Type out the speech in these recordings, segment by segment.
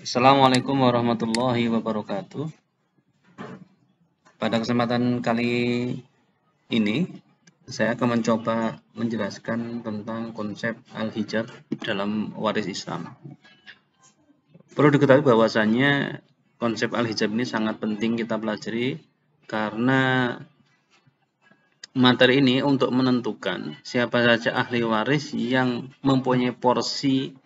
Assalamualaikum warahmatullahi wabarakatuh. Pada kesempatan kali ini, saya akan mencoba menjelaskan tentang konsep al-hijab dalam waris Islam. Perlu diketahui bahwasannya konsep al-hijab ini sangat penting kita pelajari karena materi ini untuk menentukan siapa saja ahli waris yang mempunyai porsi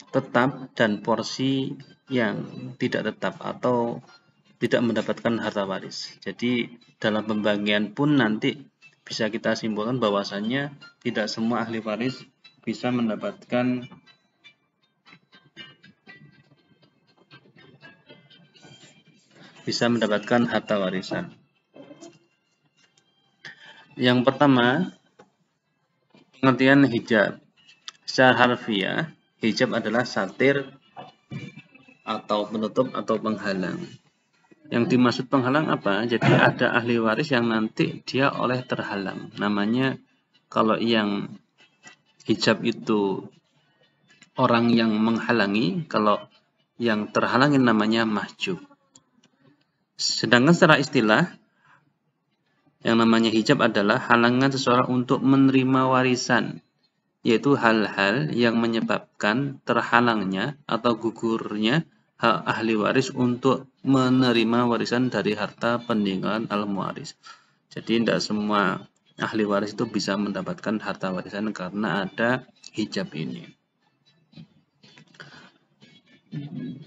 tetap dan porsi yang tidak tetap atau tidak mendapatkan harta waris. Jadi dalam pembagian pun nanti bisa kita simpulkan bahwasannya tidak semua ahli waris bisa mendapatkan harta warisan. Yang pertama, pengertian hijab. Secara harfiah, hijab adalah satir atau penutup atau penghalang. Yang dimaksud penghalang apa? Jadi ada ahli waris yang nanti dia oleh terhalang. Namanya kalau yang hijab itu orang yang menghalangi, kalau yang terhalangi namanya mahjub. Sedangkan secara istilah, yang namanya hijab adalah halangan seseorang untuk menerima warisan, yaitu hal-hal yang menyebabkan terhalangnya atau gugurnya hak ahli waris untuk menerima warisan dari harta peninggalan al-muwaris. Jadi tidak semua ahli waris itu bisa mendapatkan harta warisan karena ada hijab ini.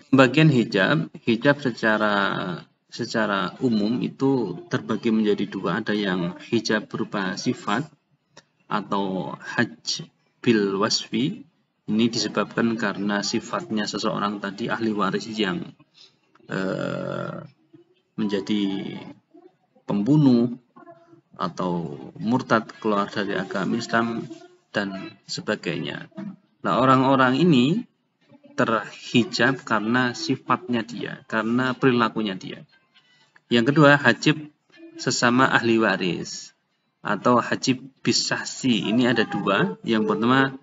Bagian hijab secara umum itu terbagi menjadi dua, ada yang hijab berupa sifat atau hajj bil wasfi. Ini disebabkan karena sifatnya seseorang tadi ahli waris yang menjadi pembunuh atau murtad keluar dari agama Islam dan sebagainya. Nah, orang-orang ini terhijab karena sifatnya dia, karena perilakunya dia. Yang kedua, hajib sesama ahli waris atau hajib bisahsi. Ini ada dua. Yang pertama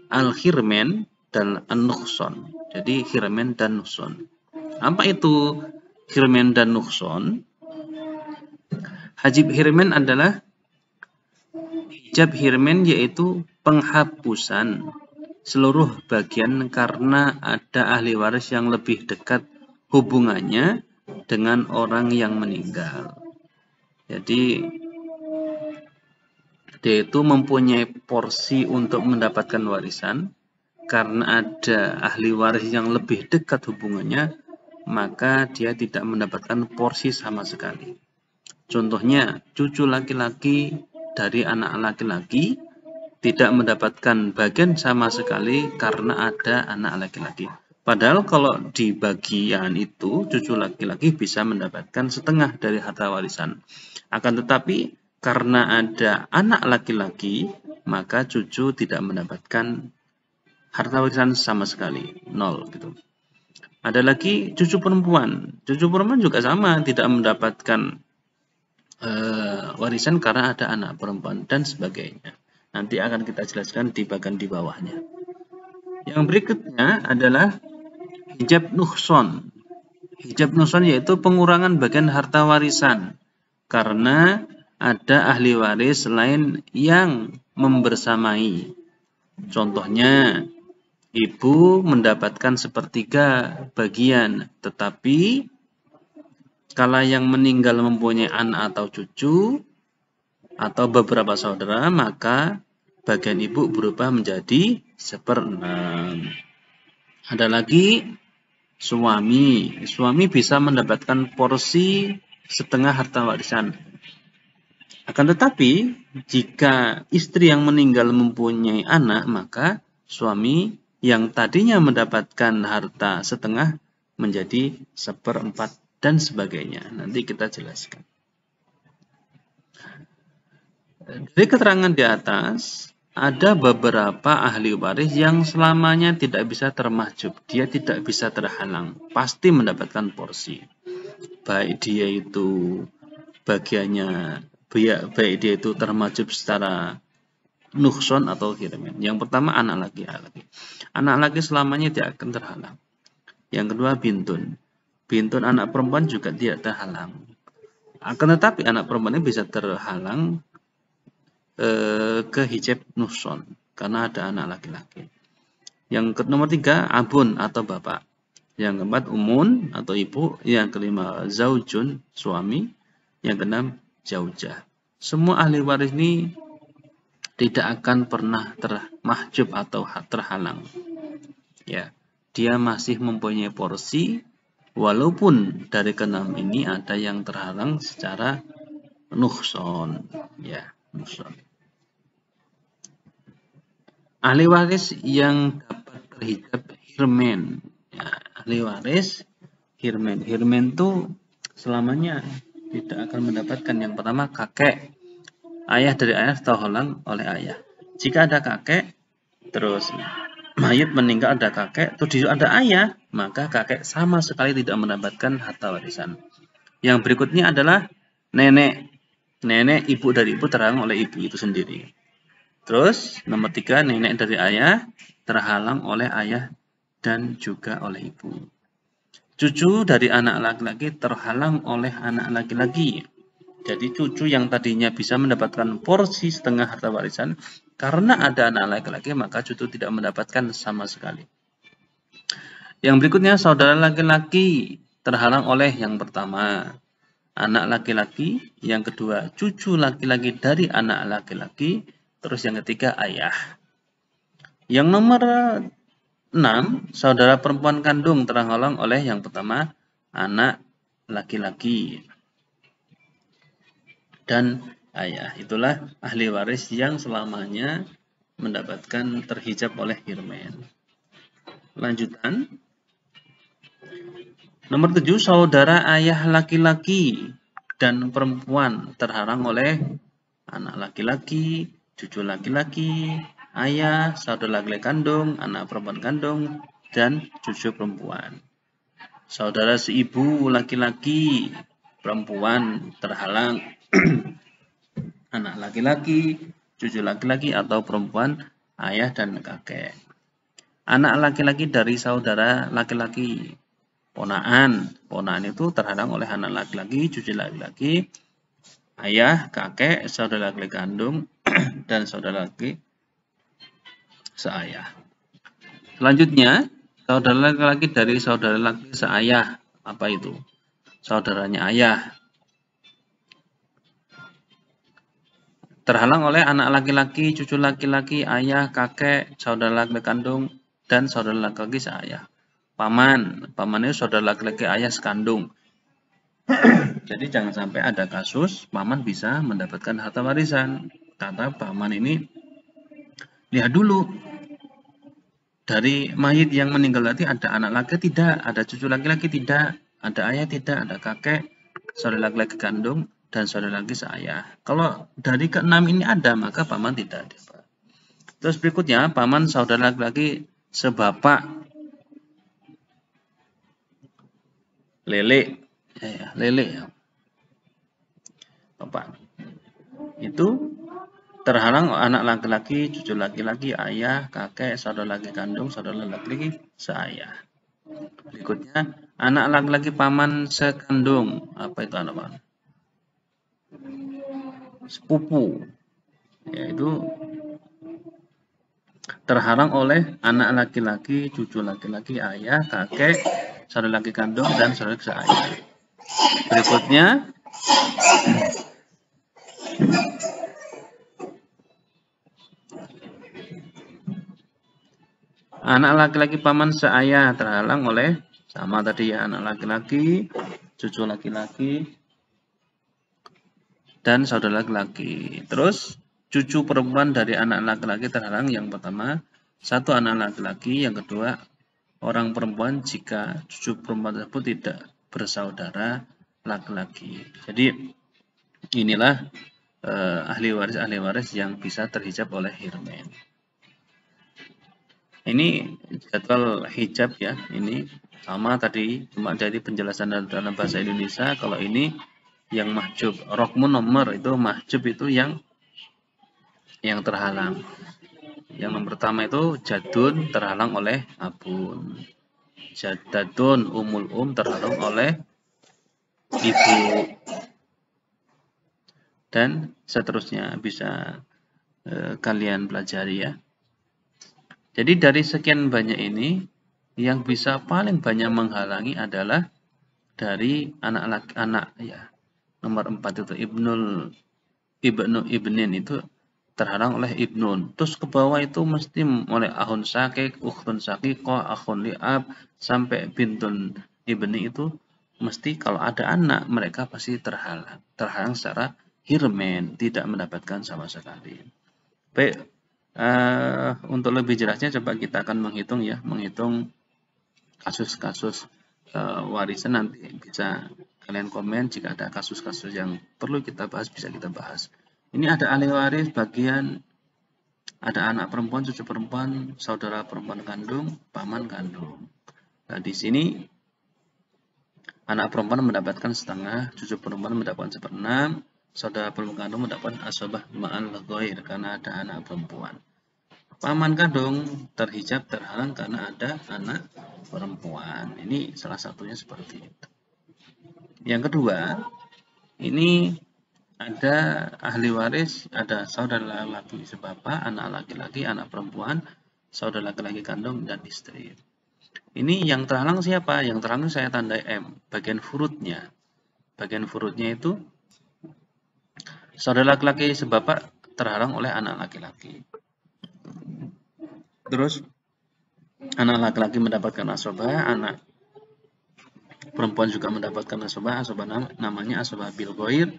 al-khirman dan an-nuqsan. Jadi khirman dan nuqsan. Apa itu khirman dan nuqsan? Hajib khirman adalah hijab khirman, yaitu penghapusan seluruh bagian karena ada ahli waris yang lebih dekat hubungannya dengan orang yang meninggal. Jadi dia itu mempunyai porsi untuk mendapatkan warisan. Karena ada ahli waris yang lebih dekat hubungannya, maka dia tidak mendapatkan porsi sama sekali. Contohnya, cucu laki-laki dari anak laki-laki tidak mendapatkan bagian sama sekali karena ada anak laki-laki. Padahal kalau di bagian itu, cucu laki-laki bisa mendapatkan setengah dari harta warisan. Akan tetapi, karena ada anak laki-laki, maka cucu tidak mendapatkan harta warisan sama sekali, 0 gitu. Ada lagi cucu perempuan. Cucu perempuan juga sama, tidak mendapatkan warisan karena ada anak perempuan dan sebagainya. Nanti akan kita jelaskan di bagian di bawahnya. Yang berikutnya adalah hijab nuqsan. Hijab nuqsan yaitu pengurangan bagian harta warisan karena ada ahli waris lain yang membersamai. Contohnya, ibu mendapatkan sepertiga bagian, tetapi kala yang meninggal mempunyai anak atau cucu atau beberapa saudara, maka bagian ibu berubah menjadi 1/6. Ada lagi suami. Suami bisa mendapatkan porsi setengah harta warisan. Akan tetapi, jika istri yang meninggal mempunyai anak, maka suami yang tadinya mendapatkan harta setengah menjadi 1/4 dan sebagainya. Nanti kita jelaskan. Dari keterangan di atas, ada beberapa ahli waris yang selamanya tidak bisa termahjub. Dia tidak bisa terhalang. Pasti mendapatkan porsi. Baik dia itu bagiannya, baik dia itu termahjub secara nukhson atau hirman. Yang pertama anak laki-laki. Anak laki selamanya tidak akan terhalang. Yang kedua bintun. Bintun anak perempuan juga tidak terhalang. Akan tetapi anak perempuan ini bisa terhalang ke hijab nukhson karena ada anak laki-laki. Yang nomor 3 abun atau bapak. Yang keempat umun atau ibu. Yang kelima zaujun suami. Yang keenam zaujah. Semua ahli waris ini tidak akan pernah termahjub atau terhalang. Ya, dia masih mempunyai porsi, walaupun dari keenam ini ada yang terhalang secara nukhson. Ya, nukhson. Ahli waris yang dapat terhijab hirmen. Ya, ahli waris hirmen. Hirmen itu selamanya tidak akan mendapatkan. Yang pertama kakek. Ayah dari ayah terhalang oleh ayah. Jika ada kakek, terus mayit meninggal ada kakek, terus ada ayah, maka kakek sama sekali tidak mendapatkan harta warisan. Yang berikutnya adalah nenek. Nenek ibu dari ibu terhalang oleh ibu itu sendiri. Terus nomor 3 nenek dari ayah terhalang oleh ayah dan juga oleh ibu. Cucu dari anak laki-laki terhalang oleh anak laki-laki. Jadi cucu yang tadinya bisa mendapatkan porsi setengah harta warisan, karena ada anak laki-laki maka cucu tidak mendapatkan sama sekali. Yang berikutnya saudara laki-laki terhalang oleh yang pertama anak laki-laki, yang kedua cucu laki-laki dari anak laki-laki, terus yang ketiga ayah. Yang nomor 6 saudara perempuan kandung terhalang oleh yang pertama anak laki-laki dan ayah. Itulah ahli waris yang selamanya mendapatkan terhijab oleh hirmen. Lanjutan. Nomor 7, saudara ayah laki-laki dan perempuan terhalang oleh anak laki-laki, cucu laki-laki, ayah, saudara laki-laki kandung, anak perempuan kandung, dan cucu perempuan. Saudara seibu laki-laki, perempuan terhalang anak laki-laki, cucu laki-laki atau perempuan, ayah dan kakek. Anak laki-laki dari saudara laki-laki, ponaan. Ponaan itu terhalang oleh anak laki-laki, cucu laki-laki, ayah, kakek, saudara laki-laki kandung, dan saudara laki seayah. Selanjutnya, saudara laki-laki dari saudara laki seayah. Apa itu? Saudaranya ayah. Terhalang oleh anak laki-laki, cucu laki-laki, ayah, kakek, saudara laki-laki kandung, dan saudara laki-laki seayah. Paman. Paman itu saudara laki-laki ayah sekandung. Jadi jangan sampai ada kasus paman bisa mendapatkan harta warisan. Kata paman ini, lihat dulu. Dari mayit yang meninggal tadi ada anak laki tidak, ada cucu laki-laki tidak, ada ayah tidak, ada kakek, saudara laki-laki kandung, dan saudara laki seayah. Kalau dari keenam ini ada, maka paman tidak ada. Terus berikutnya, paman saudara laki-laki sebapak, lele, lele, bapak. Itu terhalang anak laki-laki, cucu laki-laki, ayah, kakek, saudara laki kandung, saudara laki-laki seayah. Berikutnya, anak laki-laki paman sekandung. Apa itu anak paman? Sepupu. Yaitu terhalang oleh anak laki-laki, cucu laki-laki, ayah, kakek, saudara laki kandung, dan saudara seayah. Berikutnya, anak laki-laki paman seayah terhalang oleh sama tadi ya, anak laki-laki, cucu laki-laki, dan saudara laki-laki. Terus cucu perempuan dari anak laki-laki terhalang yang pertama satu anak laki-laki, yang kedua orang perempuan jika cucu perempuan tersebut tidak bersaudara laki-laki. Jadi inilah ahli waris yang bisa terhijab oleh hirmen. Ini jadwal hijab ya, ini sama tadi cuma dari penjelasan dalam bahasa Indonesia. Kalau ini yang mahjub, rokmun nomor itu mahjub itu yang yang terhalang. Yang nomor pertama itu jadun terhalang oleh abun. Jadadun umul terhalang oleh ibu. Dan seterusnya bisa kalian pelajari ya. Jadi dari sekian banyak ini, yang bisa paling banyak menghalangi adalah dari anak ya. Nomor 4 itu ibnin itu terhalang oleh ibnun. Terus ke bawah itu mesti oleh ahun sakik, ukhtun sakikoh, akhun li'ab, sampai bintun ibni itu mesti kalau ada anak mereka pasti terhalang. Terhalang secara hirmen, tidak mendapatkan sama sekali. Baik, untuk lebih jelasnya coba kita akan menghitung kasus-kasus warisan. Nanti bisa kalian komen jika ada kasus-kasus yang perlu kita bahas, bisa kita bahas. Ini ada ahli waris bagian ada anak perempuan, cucu perempuan, saudara perempuan kandung, paman kandung. Nah, di sini anak perempuan mendapatkan setengah, cucu perempuan mendapatkan 1/6, saudara perempuan kandung mendapatkan asabah ma'al ghair karena ada anak perempuan. Paman kandung terhijab terhalang karena ada anak perempuan. Ini salah satunya seperti itu. Yang kedua, ini ada ahli waris, ada saudara laki-laki sebapak, anak laki-laki, anak perempuan, saudara laki-laki kandung, dan istri. Ini yang terhalang siapa? Yang terhalang saya tandai M, bagian furutnya. Bagian furutnya itu saudara laki-laki sebapak terhalang oleh anak laki-laki. Terus anak laki-laki mendapatkan asobah, anak perempuan juga mendapatkan asobah namanya asobah bil ghair.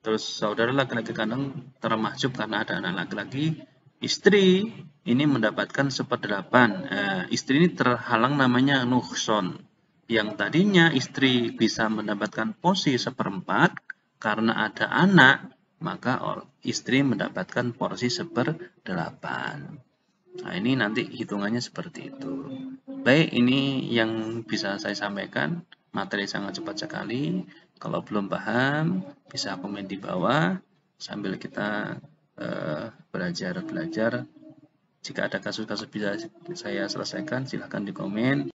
Terus saudara laki-laki kandung termahjub karena ada anak laki-laki. Istri ini mendapatkan 1/8. Istri ini terhalang namanya nuhson. Yang tadinya istri bisa mendapatkan porsi 1/4 karena ada anak, maka istri mendapatkan porsi 1/8. Nah, ini nanti hitungannya seperti itu. Baik, ini yang bisa saya sampaikan. Materi sangat cepat sekali. Kalau belum paham, bisa komen di bawah sambil kita belajar. Jika ada kasus-kasus bisa saya selesaikan, silahkan di komen.